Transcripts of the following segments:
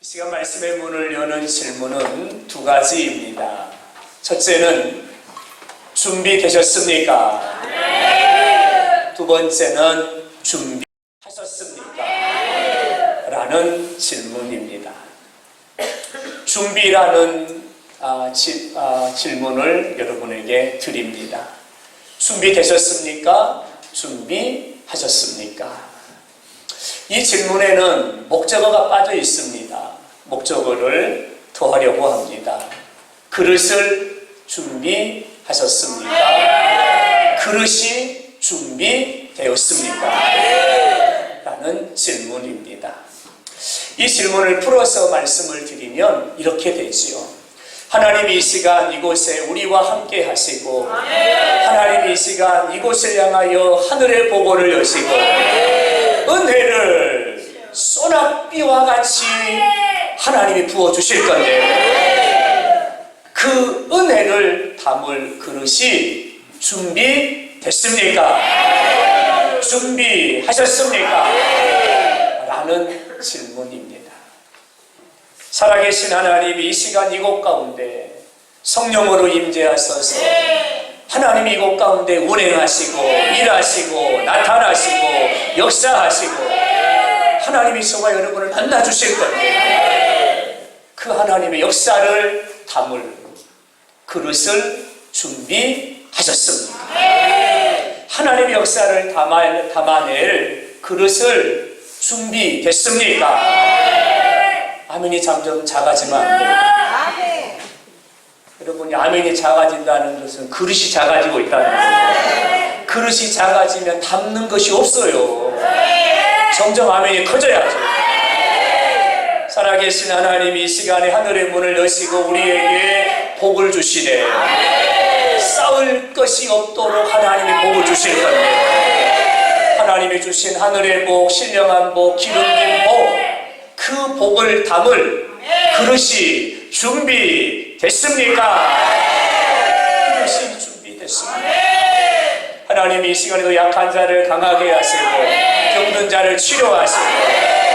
시간 말씀의 문을 여는 질문은 두 가지입니다. 첫째는 준비되셨습니까? 두 번째는 준비하셨습니까? 라는 질문입니다. 준비라는 질문을 여러분에게 드립니다. 준비되셨습니까? 준비하셨습니까? 이 질문에는 목적어가 빠져 있습니다. 목적어를 더하려고 합니다. 그릇을 준비하셨습니까? 그릇이 준비되었습니까? 라는 질문입니다. 이 질문을 풀어서 말씀을 드리면 이렇게 되지요. 하나님이 이 시간 이곳에 우리와 함께 하시고, 하나님이 이 시간 이곳을 향하여 하늘의 보고를 여시고 은혜를 소낙비와 같이 하나님이 부어주실 건데, 그 은혜를 담을 그릇이 준비됐습니까? 준비하셨습니까? 라는 질문입니다. 살아계신 하나님이 이 시간 이곳 가운데 성령으로 임재하셔서 하나님이 이곳 가운데 운행하시고 일하시고 나타나시고 역사하시고 하나님이 저와 여러분을 만나주실 건데, 그 하나님의 역사를 담을 그릇을 준비하셨습니까? 하나님의 역사를 담아낼 그릇을 준비됐습니까? 아멘이 점점 작아지면 안 돼요. 여러분이 아멘이 작아진다는 것은 그릇이 작아지고 있다는 거예요. 그릇이 작아지면 담는 것이 없어요. 점점 아멘이 커져야죠. 살아계신 하나님이 이 시간에 하늘의 문을 여시고 우리에게 복을 주시되, 싸울 것이 없도록 하나님이 복을 주실 건데, 하나님이 주신 하늘의 복, 신령한 복, 기름진 복, 그 복을 담을 그릇이 준비됐습니까? 그릇이 준비됐습니다. 하나님이 이 시간에도 약한 자를 강하게 하시고 병든 자를 치료하시고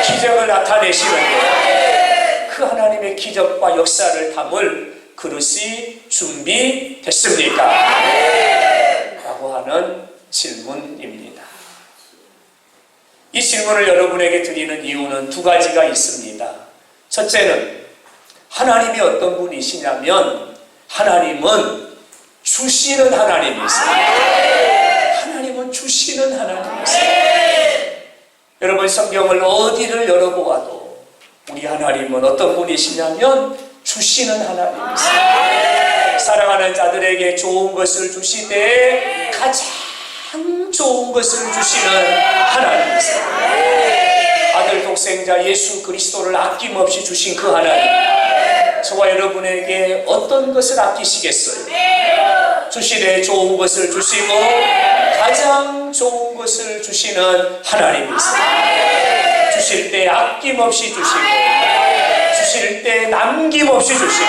기적을 나타내시는데, 그 하나님의 기적과 역사를 담을 그릇이 준비됐습니까? 라고 하는 질문입니다. 이 질문을 여러분에게 드리는 이유는 두 가지가 있습니다. 첫째는 하나님이 어떤 분이시냐면, 하나님은 주시는 하나님이세요. 하나님은 주시는 하나님이세요. 여러분, 성경을 어디를 열어보아도 우리 하나님은 어떤 분이시냐면 주시는 하나님이세요. 사랑하는 자들에게 좋은 것을 주시되 가장 좋은 것을 주시는 하나님이세요. 아들 독생자 예수 그리스도를 아낌없이 주신 그 하나님, 저와 여러분에게 어떤 것을 아끼시겠어요? 주시되 좋은 것을 주시고 가장 좋은 것을 주시는 하나님이세요. 주실 때 아낌없이 주시고, 주실 때 남김없이 주시고,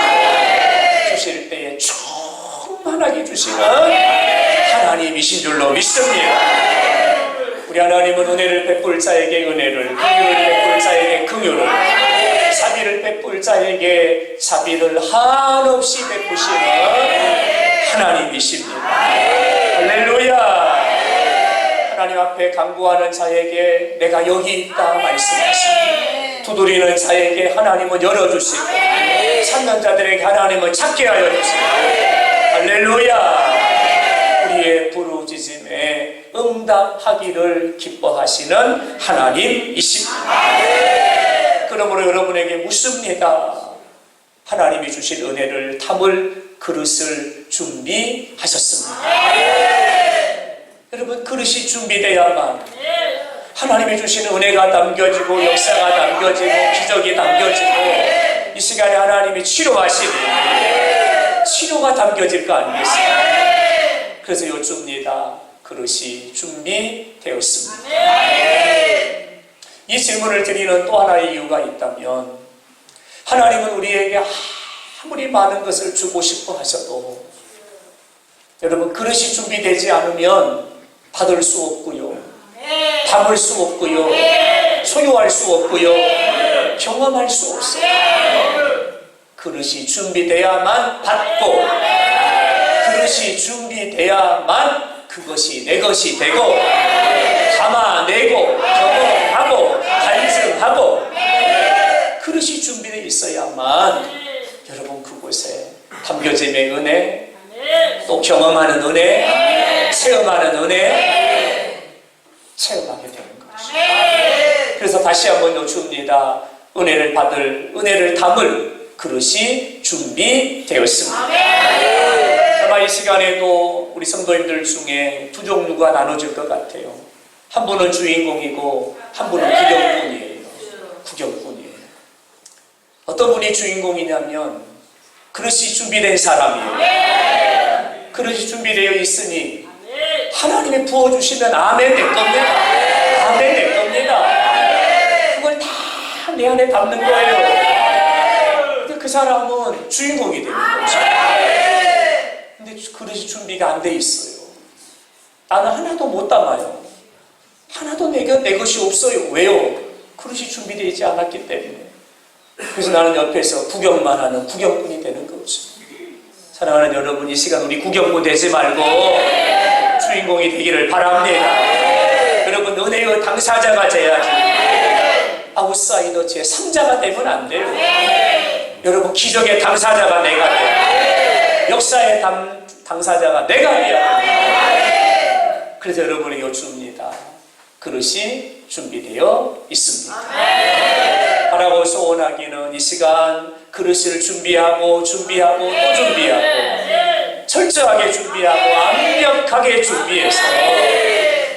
주실 때에 충만하게 주시는 하나님이신 줄로 믿습니다. 우리 하나님은 은혜를 베풀 자에게 은혜를, 긍휼을 베풀 자에게 긍휼을, 자비를 베풀 자에게 자비를 한없이 베푸시는 하나님이십니다. 할렐루야. 하나님 앞에 간구하는 자에게 내가 여기 있다 말씀하시고, 두드리는 자에게 하나님은 열어주시고, 찾는 자들에게 하나님은 찾게 하여 주시고, 할렐루야. 우리의 부르짖음에 응답하기를 기뻐하시는 하나님이십니다. 그러므로 여러분에게 묻습니다. 하나님이 주신 은혜를 담을 그릇을 준비하셨습니다. 여러분, 그릇이 준비되야만 하나님이 주신 은혜가 담겨지고 역사가 담겨지고 기적이 담겨지고 이 시간에 하나님이 치료하시니 치료가 담겨질 거 아니겠습니까? 그래서 여쭙니다. 그릇이 준비되었습니다. 이 질문을 드리는 또 하나의 이유가 있다면, 하나님은 우리에게 아무리 많은 것을 주고 싶어 하셔도 여러분, 그릇이 준비되지 않으면 받을 수 없고요, 담을 수 없고요, 소유할 수 없고요, 경험할 수 없어요. 그릇이 준비돼야만 받고, 그릇이 준비돼야만 그것이 내 것이 되고, 담아내고 경험하고 간증하고, 그릇이 준비되어 있어야만 여러분 그곳에 담겨짐의 은혜, 또 경험하는 은혜, 체험하는 은혜, 체험하게 되는 거죠. 그래서 다시 한번 여쭙니다. 은혜를 받을, 은혜를 담을 그릇이 준비되었습니다. 아마 이 시간에도 우리 성도님들 중에 두 종류가 나눠질 것 같아요. 한 분은 주인공이고 한 분은 구경꾼이에요. 구경꾼이에요. 어떤 분이 주인공이냐면 그릇이 준비된 사람이에요. 그릇이 준비되어 있으니 하나님이 부어주시면 아멘 될 겁니다. 아멘 될 겁니다. 그걸 다 내 안에 담는 거예요. 근데 그 사람은 주인공이 되는 거죠. 근데 그릇이 준비가 안 돼 있어요. 나는 하나도 못 담아요. 하나도 내 것이 없어요. 왜요? 그릇이 준비되지 않았기 때문에. 그래서 나는 옆에서 구경만 하는 구경꾼이 되는 거죠. 사랑하는 여러분, 이 시간 우리 구경꾼 되지 말고 주인공이 되기를 바랍니다. 여러분, 은혜의 당사자가 돼야지. 아웃사이더 제3자가 되면 안 돼요. 여러분, 기적의 당사자가 내가 돼요. 역사의 당사자가 내가 돼야 돼요. 그래서 여러분이 여쭙니다. 그릇이 준비되어 있습니다. 바라고 소원하기는 이 시간 그릇을 준비하고 또 준비하고 철저하게 준비하고 완벽하게 준비해서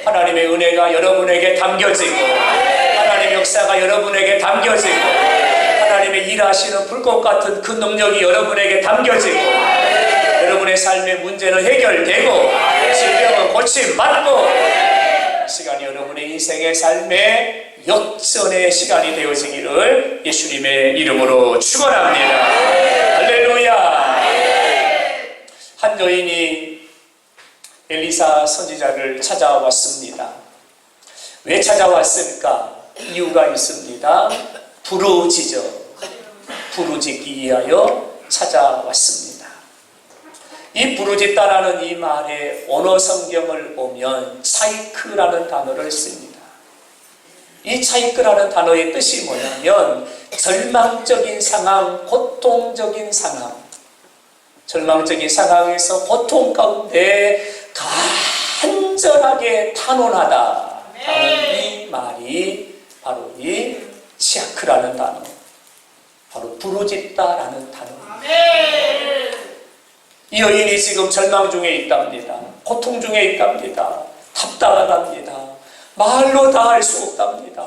하나님의 은혜가 여러분에게 담겨지고 하나님의 역사가 여러분에게 담겨지고 하나님의 일하시는 불꽃 같은 그 능력이 여러분에게 담겨지고 여러분의 삶의 문제는 해결되고 질병은 고침받고 이 시간이 여러분의 인생의 삶의 역전의 시간이 되어지기를 예수님의 이름으로 축원합니다. 할렐루야. 한 여인이 엘리사 선지자를 찾아왔습니다. 왜 찾아왔을까? 이유가 있습니다. 부르짖기 위하여 찾아왔습니다. 이 부르짖다라는 이 말의 언어 성경을 보면 차이크라는 단어를 씁니다. 이 차이크라는 단어의 뜻이 뭐냐면 절망적인 상황, 고통적인 상황, 절망적인 상황에서 고통 가운데 간절하게 탄원하다 하는 이 말이 바로 이 치아크라는 단어, 바로 부르짖다라는 단어입니다. 이 여인이 지금 절망 중에 있답니다. 고통 중에 있답니다. 답답하답니다. 말로 다 할 수 없답니다.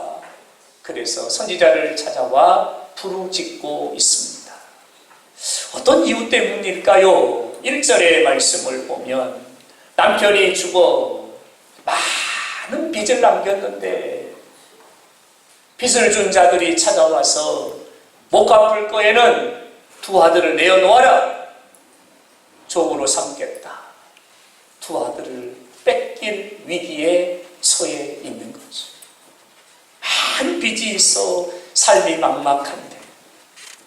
그래서 선지자를 찾아와 부르짖고 있습니다. 어떤 이유 때문일까요? 1절의 말씀을 보면 남편이 죽어 많은 빚을 남겼는데 빚을 준 자들이 찾아와서 못 갚을 거에는 두 아들을 내어놓아라. 종으로 삼겠다. 두 아들을 뺏길 위기에 처해 있는 거죠. 많은 빚이 있어 삶이 막막한데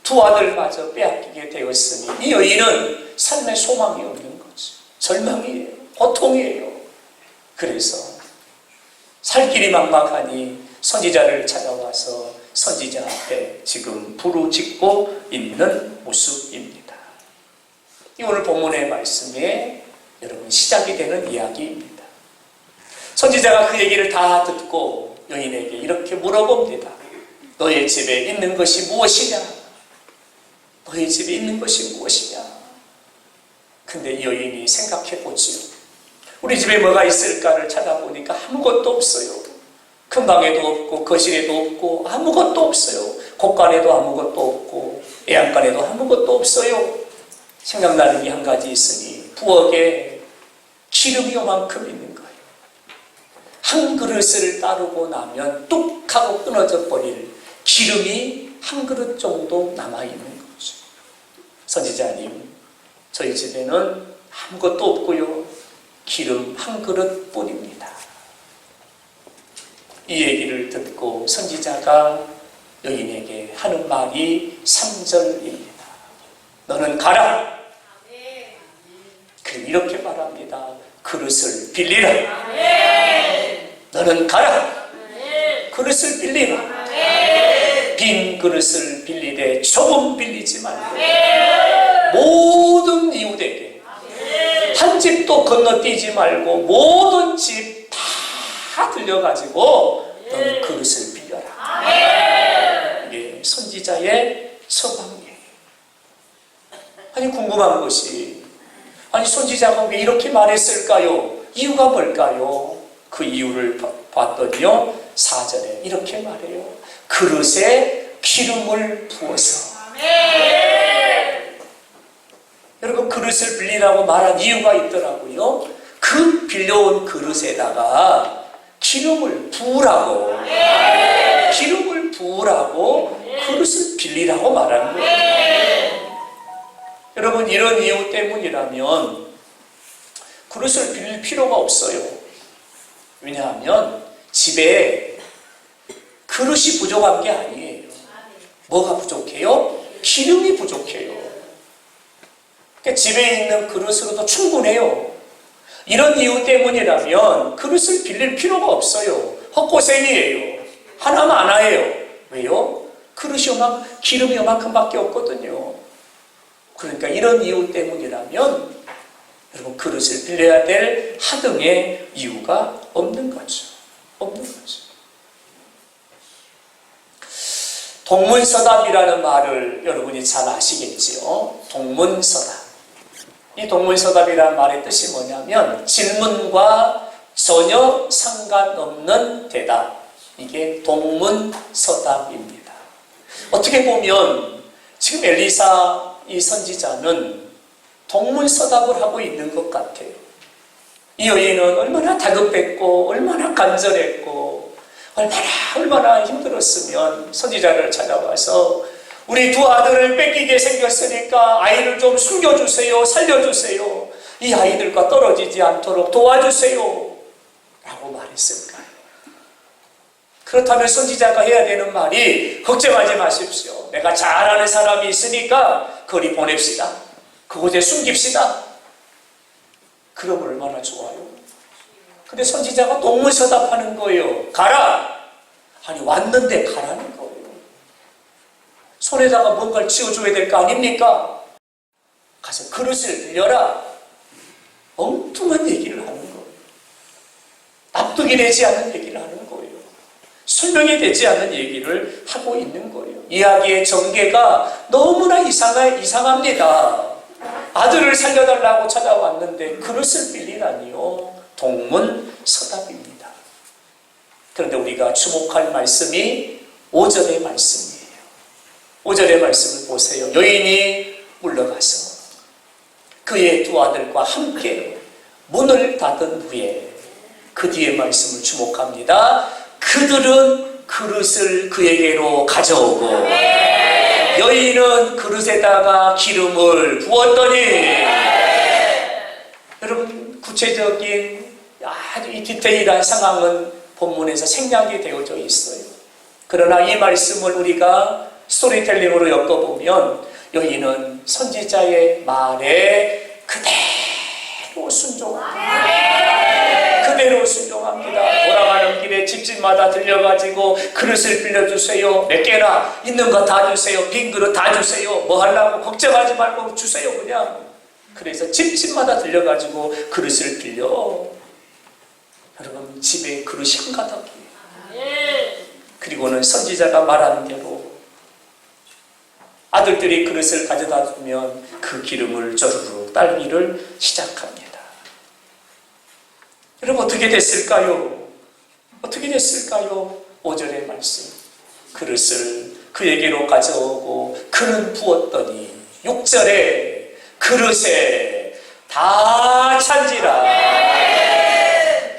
두 아들마저 빼앗기게 되었으니 이 여인은 삶에 소망이 없는 거죠. 절망이에요. 고통이에요. 그래서 살 길이 막막하니 선지자를 찾아와서 선지자 앞에 지금 부르짖고 있는 모습입니다. 이 오늘 본문의 말씀에 여러분 시작이 되는 이야기입니다. 선지자가 그 얘기를 다 듣고 여인에게 이렇게 물어봅니다. 너의 집에 있는 것이 무엇이냐? 너의 집에 있는 것이 무엇이냐? 근데 이 여인이 생각해보지요. 우리 집에 뭐가 있을까를 찾아보니까 아무것도 없어요. 큰 방에도 없고 거실에도 없고 아무것도 없어요. 곳간에도 아무것도 없고 애양간에도 아무것도 없어요. 생각나는 게 한 가지 있으니 부엌에 기름이 요만큼 있는 거예요. 한 그릇을 따르고 나면 뚝 하고 끊어져 버릴 기름이 한 그릇 정도 남아있는 거죠. 선지자님, 저희 집에는 아무것도 없고요. 기름 한 그릇 뿐입니다. 이 얘기를 듣고 선지자가 여인에게 하는 말이 3절입니다. 너는 가라. 그럼 이렇게 말합니다. 그릇을 빌리라. 너는 가라. 그릇을 빌리라. 빈 그릇을 빌리되 조금 빌리지 말고 모든 이웃에게 한 집도 건너뛰지 말고 모든 집 다 들려가지고 너는 그릇을 빌려라. 이게 선지자의 서방이에요. 아니 궁금한 것이, 아니 선지자가 왜 이렇게 말했을까요? 이유가 뭘까요? 그 이유를 봤더니요 4절에 이렇게 말해요. 그릇에 기름을 부어서. 여러분 그릇을 빌리라고 말한 이유가 있더라고요. 그 빌려온 그릇에다가 기름을 부으라고, 기름을 부으라고 그릇을 빌리라고 말하는 거예요. 여러분 이런 이유 때문이라면 그릇을 빌릴 필요가 없어요. 왜냐하면 집에 그릇이 부족한 게 아니에요. 뭐가 부족해요? 기름이 부족해요. 그러니까 집에 있는 그릇으로도 충분해요. 이런 이유 때문이라면 그릇을 빌릴 필요가 없어요. 헛고생이에요. 하나만 하나예요. 왜요? 그릇이 기름이 요만큼밖에 없거든요. 그러니까 이런 이유 때문이라면 여러분 그릇을 빌려야 될 하등의 이유가 없는 거죠. 없는 거죠. 동문서답이라는 말을 여러분이 잘 아시겠지요? 동문서답. 이 동문서답이라는 말의 뜻이 뭐냐면 질문과 전혀 상관없는 대답. 이게 동문서답입니다. 어떻게 보면 지금 엘리사 이 선지자는 동문서답을 하고 있는 것 같아요. 이 여인은 얼마나 다급했고 얼마나 간절했고 얼마나 힘들었으면 선지자를 찾아와서 우리 두 아들을 뺏기게 생겼으니까 아이를 좀 숨겨주세요. 살려주세요. 이 아이들과 떨어지지 않도록 도와주세요. 라고 말했을까요? 그렇다면 선지자가 해야 되는 말이 걱정하지 마십시오. 내가 잘 아는 사람이 있으니까 거리 보냅시다. 그곳에 숨깁시다. 그럼 얼마나 좋아요. 근데 선지자가 동문서답하는 거예요. 가라. 아니 왔는데 가라는 거예요. 손에다가 뭔가를 쥐어줘야 될 거 아닙니까? 가서 그릇을 빌려라. 엉뚱한 얘기를 하는 거예요. 납득이 되지 않는 얘기를 하는 거예요. 설명이 되지 않는 얘기를 하고 있는 거예요. 이야기의 전개가 너무나 이상합니다. 아들을 살려달라고 찾아왔는데 그릇을 빌리라니요. 동문서답입니다. 그런데 우리가 주목할 말씀이 5절의 말씀이에요. 5절의 말씀을 보세요. 여인이 물러가서 그의 두 아들과 함께 문을 닫은 후에 그 뒤의 말씀을 주목합니다. 그들은 그릇을 그에게로 가져오고 여인은 그릇에다가 기름을 부었더니 여러분 구체적인 아주 이 디테일한 상황은 본문에서 생략이 되어져 있어요. 그러나 이 말씀을 우리가 스토리텔링으로 엮어보면 여인은 선지자의 말에 그대로 순종합니다. 그대로 순종합니다. 돌아가는 길에 집집마다 들려가지고 그릇을 빌려주세요. 몇 개나 있는 거 다 주세요. 빈 그릇 다 주세요. 뭐 하려고 걱정하지 말고 주세요 그냥. 그래서 집집마다 들려가지고 그릇을 빌려. 여러분 집에 그릇이 한가득이에요. 그리고는 선지자가 말하는 대로 아들들이 그릇을 가져다 주면 그 기름을 저르르 딸기를 시작합니다. 여러분 어떻게 됐을까요? 어떻게 됐을까요? 5절의 말씀. 그릇을 그에게로 가져오고 그는 부었더니 6절에 그릇에 다 찬지라.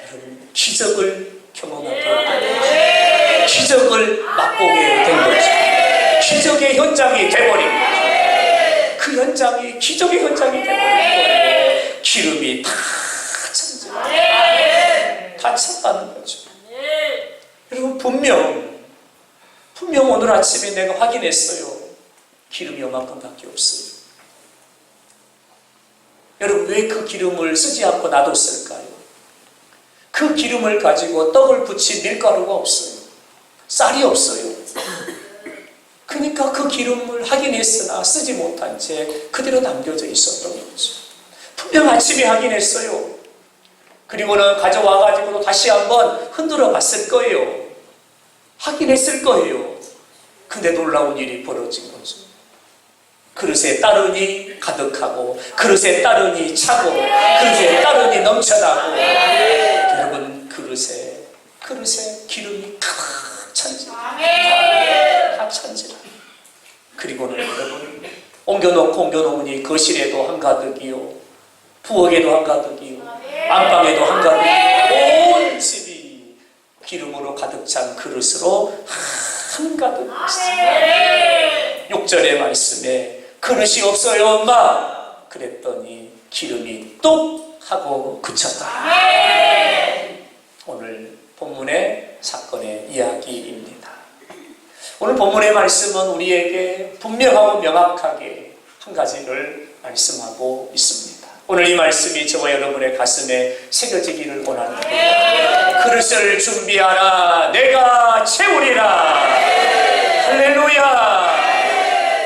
여러분 기적을 경험하게 된 거죠. 기적을 맛보게 된 거죠. 기적의 현장이 돼버린 거죠. 그 현장이 기적의 현장이 돼버린 거예요. 기름이 다 찬지라. 다 찼다는 거죠. 여러분 분명 분명 오늘 아침에 내가 확인했어요. 기름이 요만큼밖에 없어요. 여러분, 왜 그 기름을 쓰지 않고 놔뒀을까요? 그 기름을 가지고 떡을 부친 밀가루가 없어요. 쌀이 없어요. 그러니까 그 기름을 확인했으나 쓰지 못한 채 그대로 남겨져 있었던 거죠. 분명 아침에 확인했어요. 그리고는 가져와가지고 다시 한번 흔들어 봤을 거예요. 확인했을 거예요. 근데 놀라운 일이 벌어진 거죠. 그릇에 따르니 가득하고, 그릇에 따르니 차고, 그릇에 따르니 넘쳐나고, 여러분, 그릇에 기름이 가득 찬지라. 다 찬지라. 그리고는 여러분, 옮겨놓으니 거실에도 한가득이요, 부엌에도 한가득이요, 안방에도 한가득, 온 집이 기름으로 가득 찬 그릇으로 한가득 있습니다. 6절의 말씀에 그릇이 없어요, 엄마. 그랬더니 기름이 뚝 하고 그쳤다. 오늘 본문의 사건의 이야기입니다. 오늘 본문의 말씀은 우리에게 분명하고 명확하게 한 가지를 말씀하고 있습니다. 오늘 이 말씀이 저와 여러분의 가슴에 새겨지기를 원합니다. 그릇을 준비하라, 내가 채우리라. 할렐루야.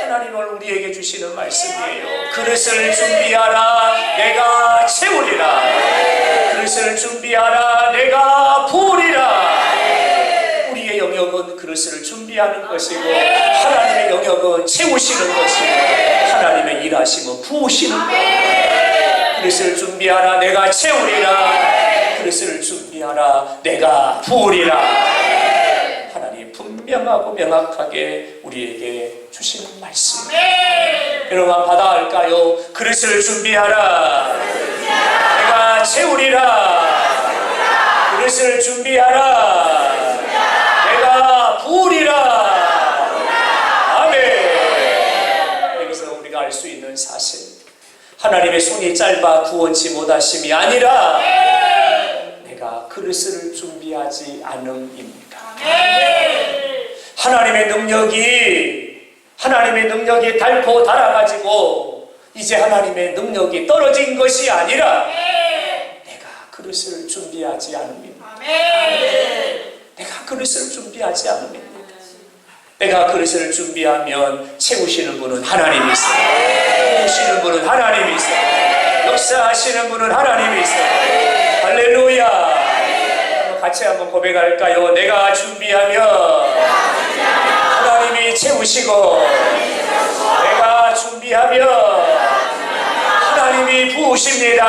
하나님을 우리에게 주시는 말씀이에요. 그릇을 준비하라, 내가 채우리라. 그릇을 준비하라, 내가 부으리라. 우리의 영역은 그릇을 준비하는 것이고, 하나님의 영역은 채우시는 것이고, 하나님의 일하심은 부으시는 것. 그릇을 준비하라, 내가 채우리라. 그릇을 준비하라, 내가 부으리라. 하나님 분명하고 명확하게 우리에게 주시는 말씀. 여러분, 받아갈까요? 그릇을 준비하라, 내가 채우리라. 그릇을 준비하라, 내가 부으리라. 아멘. 여기서 우리가 알 수 있는 사실, 하나님의 손이 짧아 구원치 못하심이 아니라 내가 그릇을 준비하지 않음입니다. 하나님의 능력이 닳고 닳아가지고 이제 하나님의 능력이 떨어진 것이 아니라 내가 그릇을 준비하지 않음입니다. 내가 그릇을 준비하지 않음입니다. 내가 그릇을 준비하면 채우시는 분은 하나님이세요. 부으시는 분은 하나님이세요. 역사하시는 분은 하나님이세요. 할렐루야. 같이 한번 고백할까요? 내가 준비하면 하나님이 채우시고, 내가 준비하면 하나님이 부으십니다.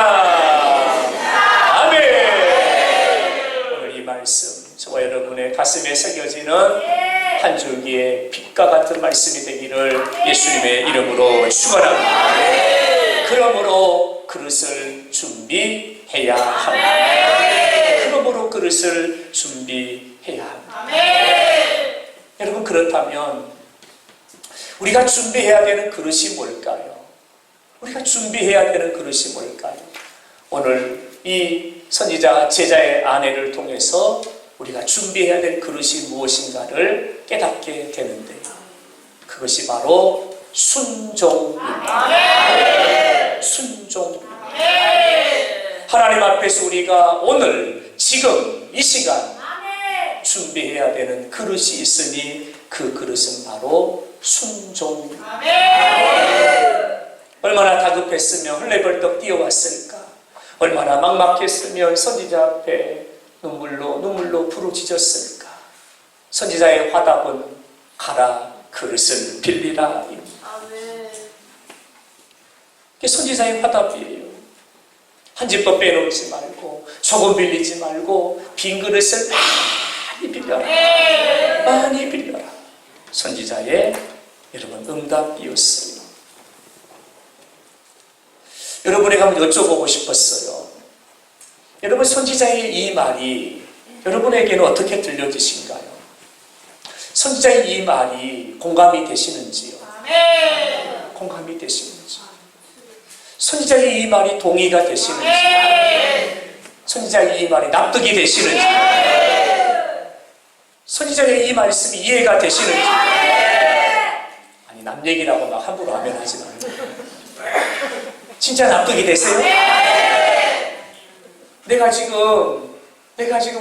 아멘. 오늘 이 말씀 저와 여러분의 가슴에 새겨지는 한 줄기의 빛과 같은 말씀이 되기를 예수님의 이름으로 축원합니다. 그러므로 그릇을 준비해야 합니다. 그러므로 그릇을 준비해야 합니다. 여러분, 그렇다면 우리가 준비해야 되는 그릇이 뭘까요? 우리가 준비해야 되는 그릇이 뭘까요? 오늘 이 선지자 제자의 아내를 통해서 우리가 준비해야 될 그릇이 무엇인가를 깨닫게 되는데요. 그것이 바로 순종입니다. 순종. 하나님 앞에서 우리가 오늘 지금 이 시간 준비해야 되는 그릇이 있으니 그 그릇은 바로 순종입니다. 얼마나 다급했으면 헐레벌떡 뛰어왔을까? 얼마나 막막했으면 선지자 앞에 눈물로 부르짖었을까? 선지자의 화답은 가라, 그릇을 빌리라 입니다. 그게 선지자의 화답이에요. 한 집도 빼놓지 말고, 조금 빌리지 말고, 빈 그릇을 많이 빌려라. 많이 빌려라. 선지자의 여러분 응답이었어요. 여러분에게 한번 여쭤보고 싶었어요. 여러분, 선지자의 이 말이 여러분에게는 어떻게 들려지신가요? 선지자의 이 말이 공감이 되시는지요? 공감이 되시는지? 선지자의 이 말이 동의가 되시는지? 선지자의 이 말이 납득이 되시는지? 선지자의 이 말씀이 이해가 되시는지. 아니, 남 얘기라고 막 함부로 하면 하지 말고. 진짜 납득이 되세요? 내가 지금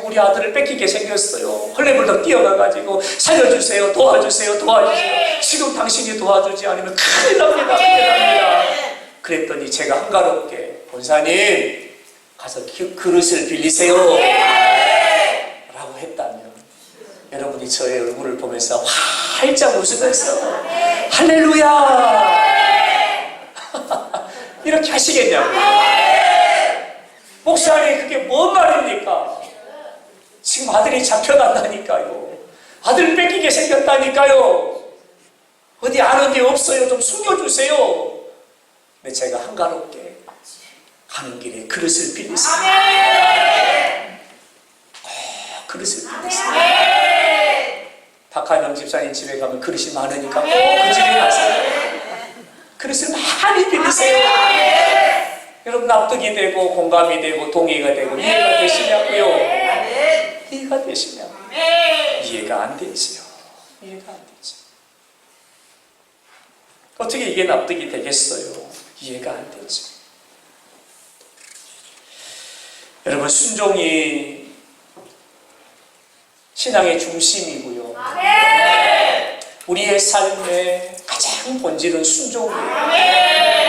우리 아들을 뺏기게 생겼어요. 헐레벌떡 뛰어가가지고 살려주세요, 도와주세요. 지금 당신이 도와주지 않으면 큰일 납니다. 그랬더니 제가 한가롭게, 권사님 가서 그릇을 빌리세요 라고 했다면, 여러분이 저의 얼굴을 보면서 활짝 웃으면서 할렐루야 이렇게 하시겠냐고요. 목사님, 그게 뭔 말입니까? 지금 아들이 잡혀간다니까요. 아들 뺏기게 생겼다니까요. 어디 아는 데 없어요. 좀 숨겨주세요. 근데 제가 한가롭게 가는 길에 그릇을 빌리세요. 그릇을 빌리세요. 박하명 집사님 집에 가면 그릇이 많으니까 꼭 그 집에 가세요. 그릇을 많이 빌리세요. 여러분, 납득이 되고 공감이 되고 동의가 되고 이해가 되시냐고요? 이해가 되시냐고요? 이해가 안 되지요. 이해가 안 되죠. 어떻게 이게 납득이 되겠어요? 이해가 안 되죠. 여러분, 순종이 신앙의 중심이고요. 우리의 삶의 가장 본질은 순종이에요.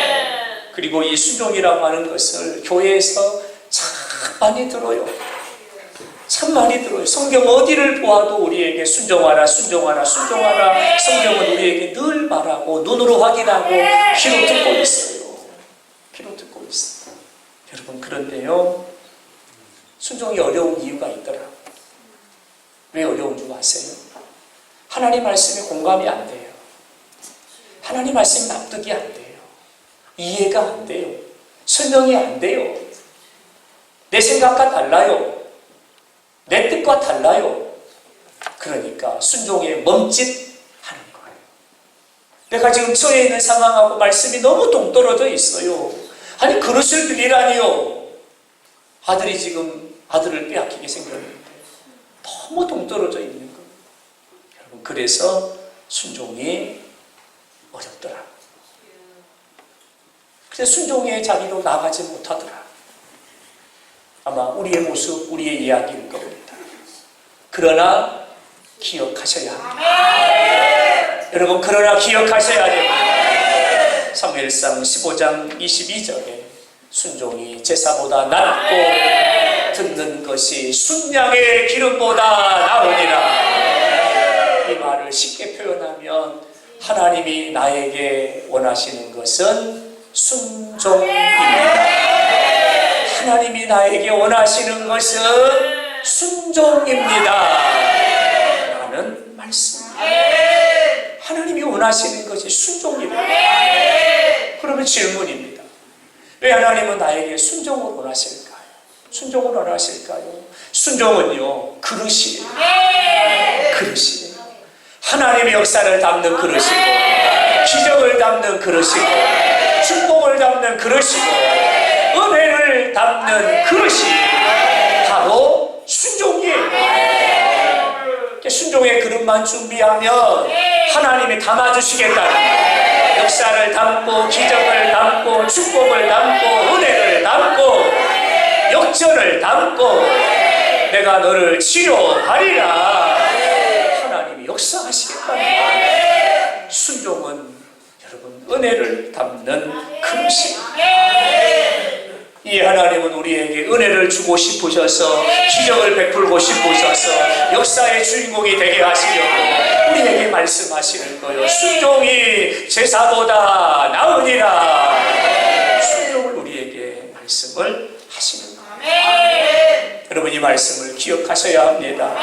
그리고 이 순종이라고 하는 것을 교회에서 참 많이 들어요. 참 많이 들어요. 성경 어디를 보아도 우리에게 순종하라. 성경은 우리에게 늘 말하고 눈으로 확인하고 귀로 듣고 있어요. 귀로 듣고 있어요. 여러분, 그런데요, 순종이 어려운 이유가 있더라고요. 왜 어려운 줄 아세요? 하나님 말씀에 공감이 안 돼요. 하나님 말씀이 납득이 안 돼요. 이해가 안 돼요. 설명이 안 돼요. 내 생각과 달라요. 내 뜻과 달라요. 그러니까 순종에 멈칫하는 거예요. 내가 지금 처해 있는 상황하고 말씀이 너무 동떨어져 있어요. 아니, 그릇을 빌리라니요. 아들이 지금 아들을 빼앗기게 생겼는데 너무 동떨어져 있는 거예요. 여러분, 그래서 순종이 어렵더라고요. 그래서 순종의 자리로 나가지 못하더라. 아마 우리의 모습, 우리의 이야기일 겁니다. 그러나 기억하셔야 합니다. 여러분, 그러나 기억하셔야 됩니다. 사무엘상 15장 22절에 순종이 제사보다 낫고 듣는 것이 순양의 기름보다 나으니라. 이 말을 쉽게 표현하면 하나님이 나에게 원하시는 것은 순종입니다. 하나님이 나에게 원하시는 것은 순종입니다 라는 말씀. 하나님이 원하시는 것이 순종이다. 그러면 질문입니다. 왜 하나님은 나에게 순종을 원하실까요? 순종을 원하실까요? 순종은요, 그릇이에요. 그릇이에요. 하나님의 역사를 담는 그릇이고, 기적을 담는 그릇이고, 축복을 담는 그릇이고, 은혜를 담는 그릇이 바로 순종이에요. 순종의 그릇만 준비하면 하나님이 담아주시겠다. 역사를 담고, 기적을 담고, 축복을 담고, 은혜를 담고, 역전을 담고, 내가 너를 치료하리라. 하나님이 역사하시겠다. 순종은 여러분, 은혜를 담는 그릇입니다. 이 하나님은 우리에게 은혜를 주고 싶으셔서, 기적을 베풀고 싶으셔서, 역사의 주인공이 되게 하시려고 우리에게 말씀하시는 거예요. 순종이 제사보다 나으니라. 순종을 우리에게 말씀을 하시는 거예요. 여러분, 이 말씀을 기억하셔야 합니다.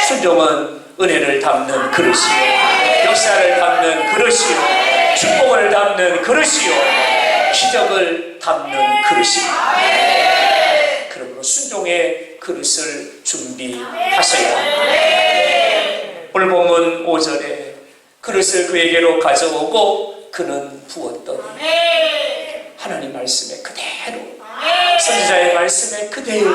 순종은 은혜를 담는 그릇이요, 역사를 담는 그릇이요, 축복을 담는 그릇이요, 기적을 담는 그릇입니다. 그러므로 순종의 그릇을 준비하셔야 합니다. 오늘 본문 5절에 그릇을 그에게로 가져오고 그는 부었더니, 하나님 말씀에 그대로, 선지자의 말씀에 그대로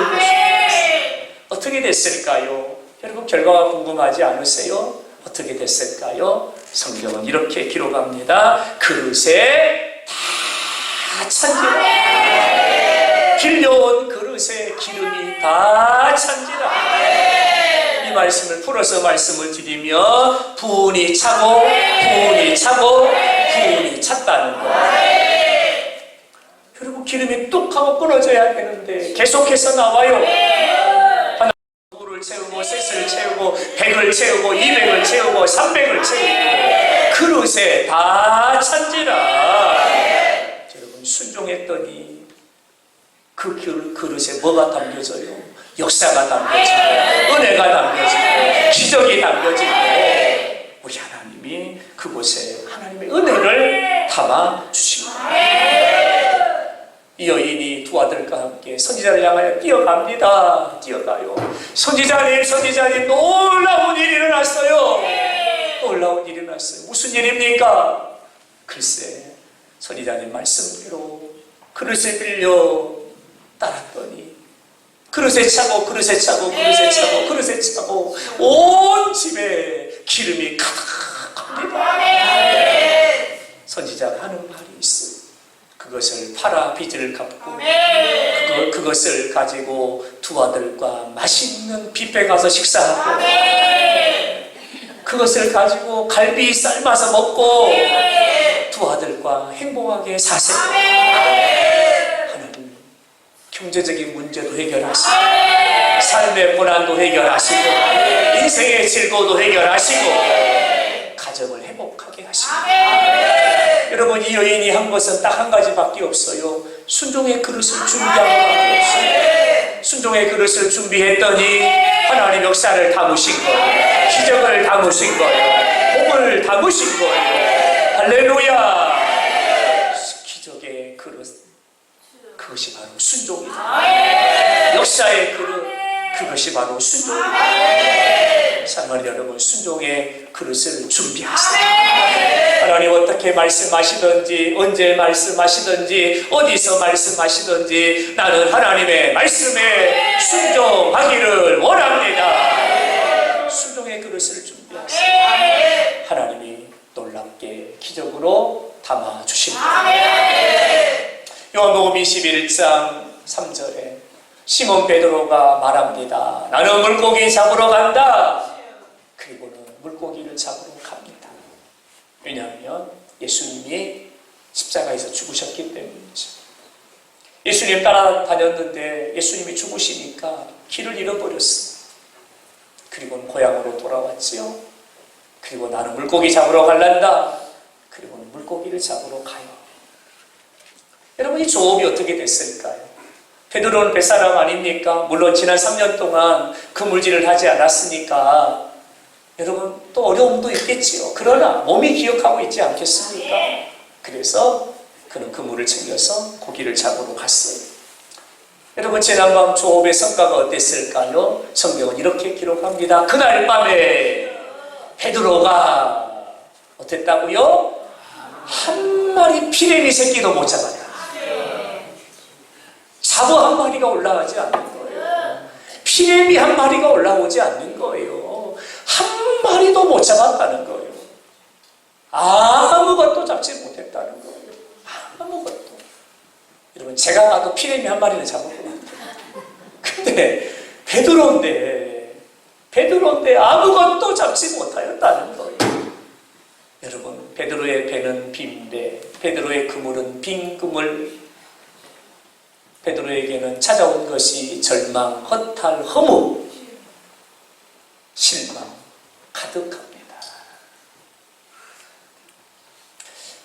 어떻게 됐을까요? 여러분 결과가 궁금하지 않으세요? 어떻게 됐을까요? 성경은 이렇게 기록합니다. 그릇에 다 찬지라. 빌려온 그릇에 기름이 다 찬지라. 이 말씀을 풀어서 말씀을 드리며 부은이 차고 부은이 차고 부은이 찼다는 거예요. 여러분 기름이 뚝 하고 끊어져야 되는데 계속해서 나와요. 하나 물을 채우고 셋을 채우고 100을 채우고 200을 채우고 300을 채우고 그릇에 다 찬지라. 여러분 순종했더니 그 그릇에 뭐가 담겨져요? 역사가 담겨지고 은혜가 담겨지고 기적이 담겨지고 우리 하나님이 그곳에 하나님의 은혜를 담아 주십니다. 이 여인이 두 아들과 함께 선지자를 향하여 뛰어갑니다. 뛰어가요. 선지자님 놀라운 일이 일어났어요. 놀라운 일이 일어났어요. 무슨 일입니까? 글쎄 선지자님 말씀대로 그릇을 빌려 따랐더니 그릇에 차고 그릇에 차고 그릇에 차고 그릇에 차고 온 집에 기름이 가득합니다. 선지자가 하는 말이 있어요. 그것을 팔아 빚을 갚고 그것을 가지고 두 아들과 맛있는 뷔페 가서 식사하고 그것을 가지고 갈비 삶아서 먹고 두 아들과 행복하게 사세요. 하나님 경제적인 문제도 해결하시고 삶의 고난도 해결하시고 인생의 즐거움도 해결하시고 가정을 행복하게 하시고 여러분 이 여인이 한 것은 딱 한 가지밖에 없어요. 순종의 그릇을 준비한 것밖에 없어요. 순종의 그릇을 준비했더니 하나님 역사를 담으신 거예요. 기적을 담으신 거예요. 복을 담으신 거예요. 할렐루야. 기적의 그릇 그것이 바로 순종이다. 역사의 그릇 그것이 바로 순종이다. 사랑하는 여러분 순종의 그릇을 준비하세요. 하나님 어떻게 말씀하시든지 언제 말씀하시든지 어디서 말씀하시든지 나는 하나님의 말씀에 순종하기를 원합니다. 순종의 그릇을 준비하세요. 하나님이 놀랍게 기적으로 담아주십니다. 요한복음 21장 3절에 시몬 베드로가 말합니다. 나는 물고기 잡으러 간다. 그리고는 물고기를 잡으러 갑니다. 왜냐하면 예수님이 십자가에서 죽으셨기 때문이죠. 예수님 따라다녔는데 예수님이 죽으시니까 길을 잃어버렸어요. 그리고는 고향으로 돌아왔지요. 그리고 나는 물고기 잡으러 갈란다. 그리고는 물고기를 잡으러 가요. 여러분 이 조업이 어떻게 됐을까요? 베드로는 뱃사람 아닙니까? 물론 지난 3년 동안 그물질을 하지 않았으니까 여러분 또 어려움도 있겠지요. 그러나 몸이 기억하고 있지 않겠습니까? 그래서 그는 그물을 챙겨서 고기를 잡으러 갔어요. 여러분 지난밤 조업의 성과가 어땠을까요? 성경은 이렇게 기록합니다. 그날 밤에 베드로가 어땠다고요? 한 마리 피레미 새끼도 못 잡았다. 잡어 한 마리가 올라가지 않는 거예요. 피레미 한 마리가 올라오지 않는 거예요. 한 마리도 못 잡았다는 거예요. 아무것도 잡지 못했다는 거예요. 아무것도. 여러분 제가 가도 피레미 한 마리는 잡을 것 같아요. 근데 베드로인데 아무것도 잡지 못하였다는 거예요. 여러분 베드로의 배는 빈배, 베드로의 그물은 빈 그물. 베드로에게는 찾아온 것이 절망, 허탈, 허무, 실망 가득합니다.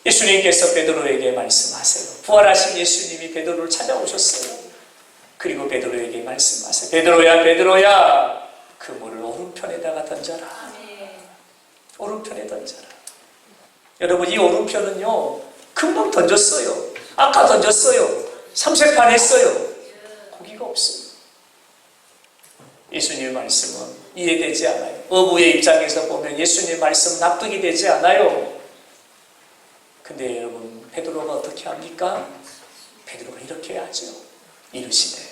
예수님께서 베드로에게 말씀하세요. 부활하신 예수님이 베드로를 찾아오셨어요. 그리고 베드로에게 말씀하세요. 베드로야 그물을 오른편에다가 던져라. 오른편에 던져라. 여러분 이 오른편은요 금방 던졌어요. 아까 던졌어요. 삼세판 했어요. 고기가 없어요. 예수님의 말씀은 이해되지 않아요. 어부의 입장에서 보면 예수님의 말씀 납득이 되지 않아요. 근데 여러분 베드로가 어떻게 합니까? 베드로가 이렇게 하죠. 이르시되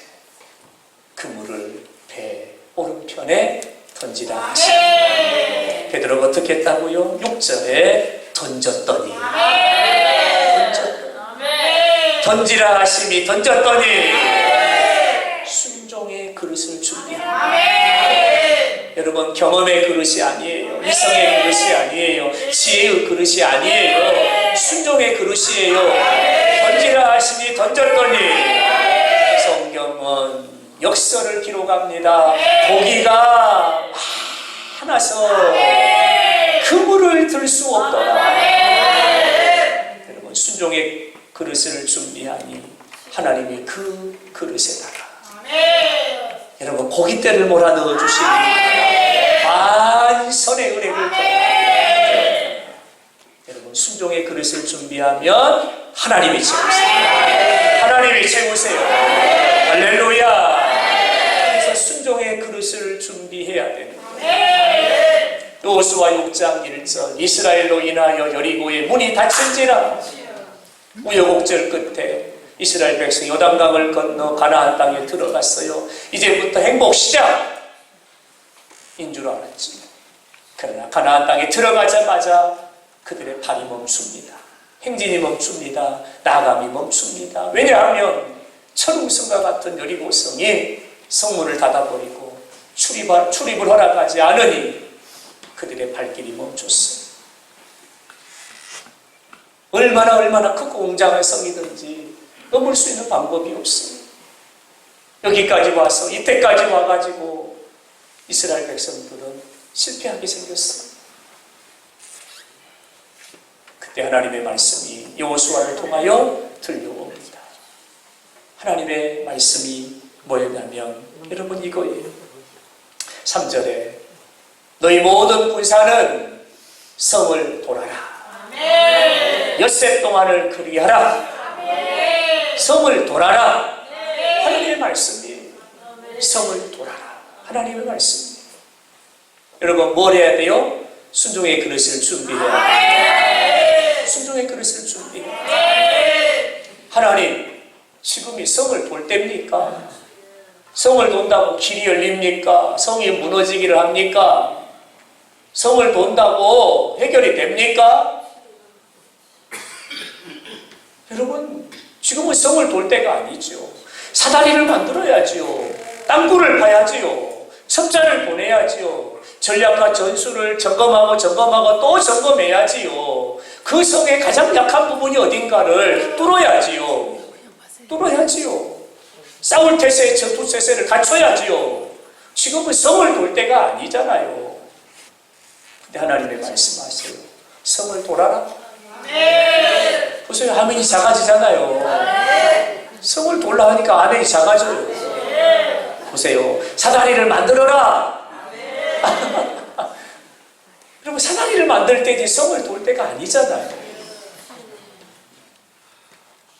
그물을 배 오른편에 던지라 하시니 베드로가 어떻게 했다고요? 6절에 던졌더니 던지라 하심이 던졌더니 순종의 그릇을 준비합니다. 여러분, 경험의 그릇이 아니에요. 이성의 그릇이 아니에요. 지혜의 그릇이 아니에요. 순종의 그릇이에요. 던지라 하시니 던졌더니. 성경은 역설을 기록합니다. 고기가 많아서 그물을 들 수 없더라. 여러분, 순종의 그릇을 준비하니 하나님이 그 그릇에다가 여러분 고깃대를 몰아 넣어 주시니 만선의 은혜를 더하니 여러분 순종의 그릇을 준비하면 하나님이 채우세요. 하나님이 채우세요. 할렐루야. 그래서 순종의 그릇을 준비해야 되는 거예요. 여호수아 6장 1절 이스라엘로 인하여 여리고의 문이 닫힌지라. 우여곡절 끝에 이스라엘 백성이 요단강을 건너 가나안 땅에 들어갔어요. 이제부터 행복 시작인 줄 알았지. 그러나 가나안 땅에 들어가자마자 그들의 발이 멈춥니다. 행진이 멈춥니다. 나감이 멈춥니다. 왜냐하면 철옹성과 같은 여리고성이 성문을 닫아버리고 출입을 허락하지 않으니 그들의 발길이 멈췄어요. 얼마나 크고 웅장한 성이든지 넘을 수 있는 방법이 없어요. 여기까지 와서 이때까지 와가지고 이스라엘 백성들은 실패하게 생겼어요. 그때 하나님의 말씀이 여호수아를 통하여 들려옵니다. 하나님의 말씀이 뭐였냐면 여러분 이거예요. 3절에 너희 모든 군사는 성을 돌아라. 엿새 동안을 그리하라. 성을 돌아라. 하나님의 말씀이에요. 성을 돌아라. 하나님의 말씀이에요. 여러분 뭘 해야 돼요? 순종의 그릇을 준비해야 돼요. 순종의 그릇을 준비해야 돼요. 하나님 지금이 성을 돌 때입니까? 성을 돈다고 길이 열립니까? 성이 무너지기를 합니까? 성을 돈다고 해결이 됩니까? 여러분 지금은 성을 돌 때가 아니죠. 사다리를 만들어야지요. 땅굴을 파야지요. 첩자를 보내야지요. 전략과 전술을 점검하고 또 점검해야지요. 그 성의 가장 약한 부분이 어딘가를 뚫어야지요. 싸울 태세, 전투 태세를 갖춰야지요. 지금은 성을 돌 때가 아니잖아요. 근데 하나님의 말씀하세요. 성을 돌아라. 보세요. 아멘이 작아지잖아요. 성을 돌라 하니까 아멘이 작아져요. 보세요. 사다리를 만들어라. 여러분 사다리를 만들 때지 성을 돌 때가 아니잖아요.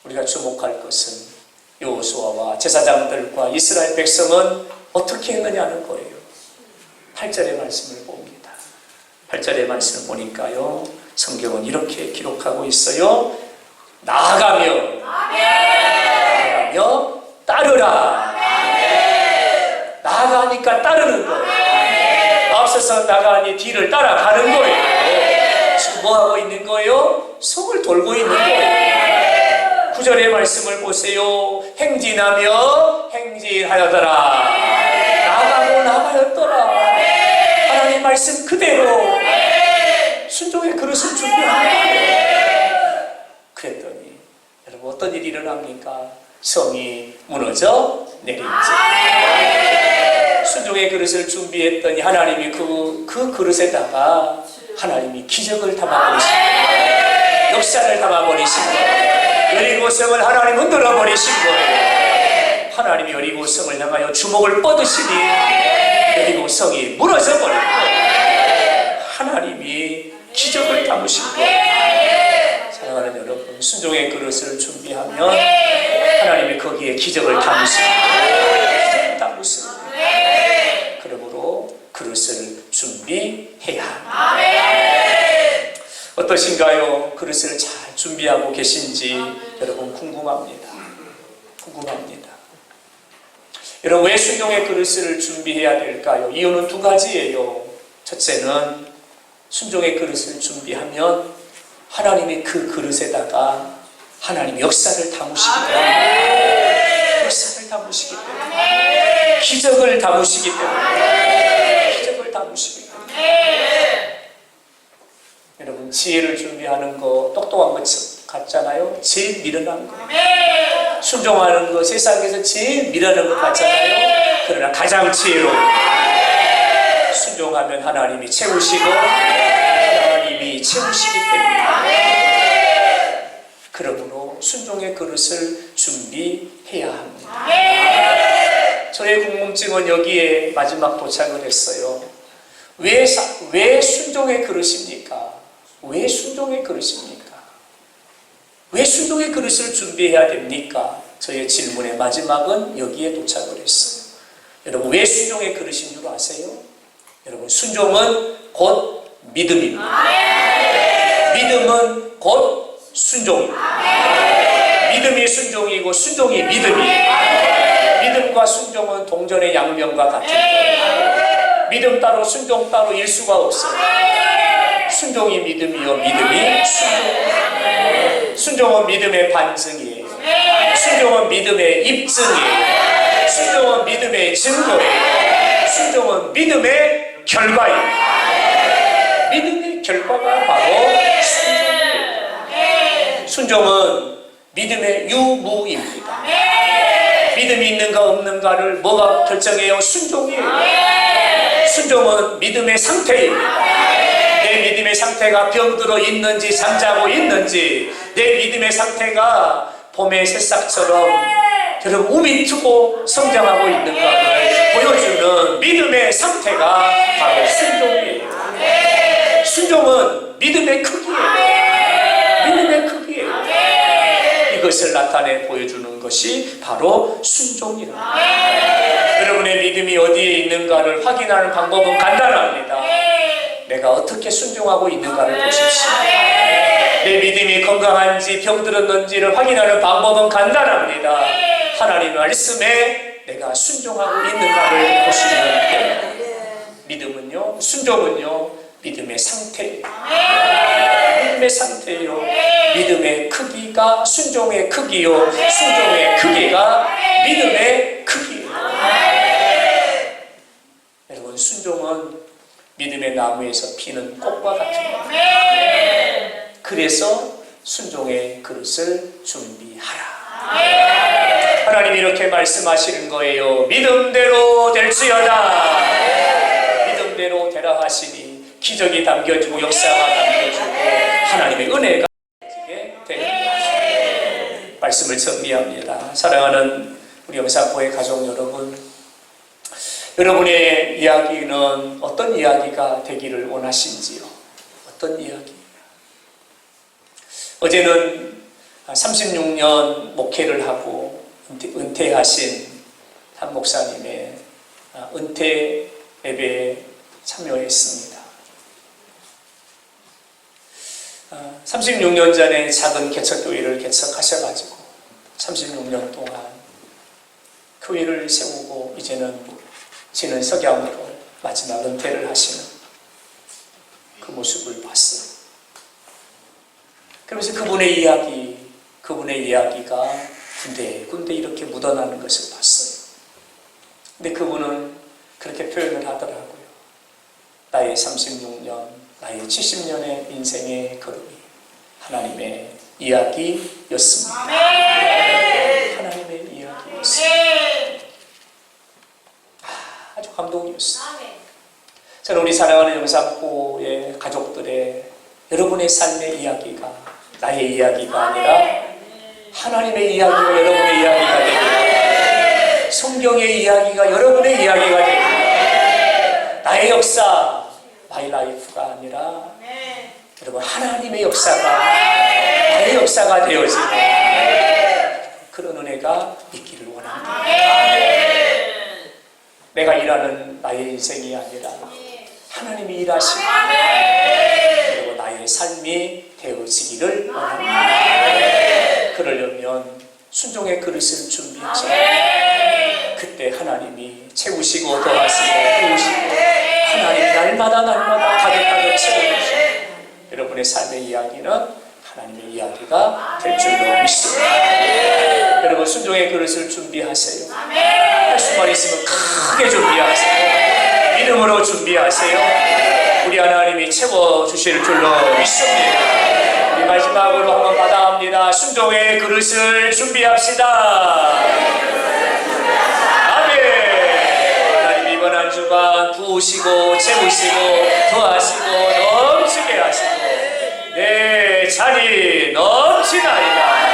우리가 주목할 것은 여호수아와 제사장들과 이스라엘 백성은 어떻게 했느냐는 거예요. 8절의 말씀을 봅니다. 8절의 말씀을 보니까요. 성경은 이렇게 기록하고 있어요. 나아가며 따르라. 나아가니까 따르는 거예요. 앞서서 나가니 뒤를 따라가는 거예요. 지금 뭐하고 있는 거예요? 성을 돌고 있는 거예요. 9절의 말씀을 보세요. 행진하며 행진하였더라. 나가였더라. 하나님 말씀 그대로 순종의 그릇을 준비하는 거예요. 그랬더니 여러분 어떤 일이 일어납니까? 성이 무너져 내리지. 순종의 그릇을 준비했더니 하나님이 그 그릇에다가 하나님이 기적을 담아버리신 거예요. 역사를 담아버리신 거예요. 여리고성을 하나님 흔들어버리신 거예요. 하나님이 여리고성을 향하여 주먹을 뻗으시니 여리고성이 무너져 버린 거예요. 하나님이 기적을 담으신 거예요. 사랑하는 여러분, 순종의 그릇을 준비하면 하나님이 거기에 기적을 담으십니다. 기적을 담으십니다. 그러므로 그릇을 준비해야 합니다. 어떠신가요? 그릇을 잘 준비하고 계신지 여러분 궁금합니다. 여러분, 왜 순종의 그릇을 준비해야 될까요? 이유는 두 가지예요. 첫째는 순종의 그릇을 준비하면 하나님이 그 그릇에다가 하나님 역사를 담으시기 때문에, 역사를 담으시기 때문에, 기적을 담으시기 때문에, 기적을 담으시기 때문에. 여러분, 지혜를 준비하는 거 똑똑한 것 같잖아요. 제일 미련한 거. 순종하는 거 세상에서 제일 미련한 것 같잖아요. 그러나 가장 지혜로운 순종하면 하나님이 채우시고 하나님이 채우시기 때문에, 그러므로 순종의 그릇을 준비해야 합니다. 저의 궁금증은 여기에 마지막 도착을 했어요. 왜 순종의 그릇입니까? 왜 순종의 그릇입니까? 왜 순종의 그릇을 준비해야 됩니까? 저의 질문의 마지막은 여기에 도착을 했어요. 여러분, 왜 순종의 그릇인 줄 아세요? 여러분, 순종은 곧 믿음입니다. 믿음은 곧 순종입니다. 믿음이 순종이고 순종이 믿음이에요. 믿음과 순종은 동전의 양면과 같은 거예요. 믿음 따로 순종 따로 일 수가 없어요. 순종이 믿음이요, 믿음이 순종. 순종은 믿음의 반증이에요. 순종은 믿음의 입증이에요. 순종은 믿음의 증거예요. 순종은 믿음의 결과예요. 믿음의 결과가 바로 순종이에요. 순종은 믿음의 유무입니다. 믿음이 있는가 없는가를 뭐가 결정해요? 순종이에요. 순종은 믿음의 상태입니다. 내 믿음의 상태가 병들어 있는지 잠자고 있는지, 내 믿음의 상태가 봄의 새싹처럼 여러분 우미 트고 성장하고 있는가를 보여주는 믿음의 상태가 바로 순종이에요. 순종은 믿음의 크기예요. 믿음의 크기예요. 이것을 나타내 보여주는 것이 바로 순종이다. 여러분의 믿음이 어디에 있는가를 확인하는 방법은 간단합니다. 내가 어떻게 순종하고 있는가를 보십시오. 내 믿음이 건강한지 병들었는지를 확인하는 방법은 간단합니다. 하나님의 말씀에 내가 순종하고 있는가를 보시면 돼요. 믿음은요, 순종은요, 믿음의 상태예요. 믿음의 상태예요. 믿음의 크기가 순종의 크기요, 순종의 크기가 믿음의 크기예요. 여러분, 순종은 믿음의 나무에서 피는 꽃과 같은 겁니다. 그래서 순종의 그릇을 준비하라. 하나님이 이렇게 말씀하시는 거예요. 믿음대로 될지어다. 믿음대로 되라 하시니 기적이 담겨지고 역사가 담겨지고 하나님의 은혜가 되게 되는 것입니다. 말씀을 정리합니다. 사랑하는 우리 영산교회 가족 여러분, 여러분의 이야기는 어떤 이야기가 되기를 원하신지요? 어떤 이야기? 어제는 36년 목회를 하고 은퇴하신 한 목사님의 은퇴 예배에 참여했습니다. 36년 전에 작은 개척교회를 개척하셔가지고 36년 동안 교회를 세우고 이제는 지는 석양으로 마지막 은퇴를 하시는 그 모습을 봤어요. 그러면서 그분의 이야기가 군데군데 이렇게 묻어나는 것을 봤어요. 근데 그분은 그렇게 표현을 하더라고요. 나의 36년, 나의 70년의 인생의 걸음이 하나님의 이야기였습니다. 하나님의 이야기였습니다. 아주 감동이었어요. 저는 우리 사랑하는 영산교회 가족들의 여러분의 삶의 이야기가 나의 이야기가 아니라 하나님의 이야기가 여러분의 이야기가 되고, 성경의 이야기가 여러분의 이야기가 되고, 나의 역사, 마이 라이프가 아니라 여러분 하나님의 역사가 나의 역사가 되어지는 그런 은혜가 있기를 원합니다. 내가 일하는 나의 인생이 아니라 하나님이 일하시고 그리고 나의 삶이 되어지기를 원합니다. 그러려면 순종의 그릇을 준비하세요. 그때 하나님이 채우시고 더하시고 배우시고 하나님이 날마다 가득가득 채워주시고 여러분의 삶의 이야기는 하나님의 이야기가 될 줄로 믿습니다. 여러분 순종의 그릇을 준비하세요. 할 수만 있으면 크게 준비하세요. 믿음으로 준비하세요. 우리 하나님이 채워주실 줄로 믿습니다. 우리 마지막으로 한번 받아갑니다. 순종의 그릇을 준비합시다. 아멘. 이번 한 주간 부으시고 채우시고 더하시고 넘치게 하시고 내 잔이 넘치나이다.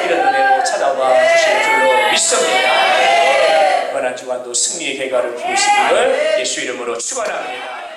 이런 은혜로 찾아와 주실 줄로 믿습니다. 이번 한 주간도 승리의 개가를 부으시기를 예수 이름으로 축원합니다.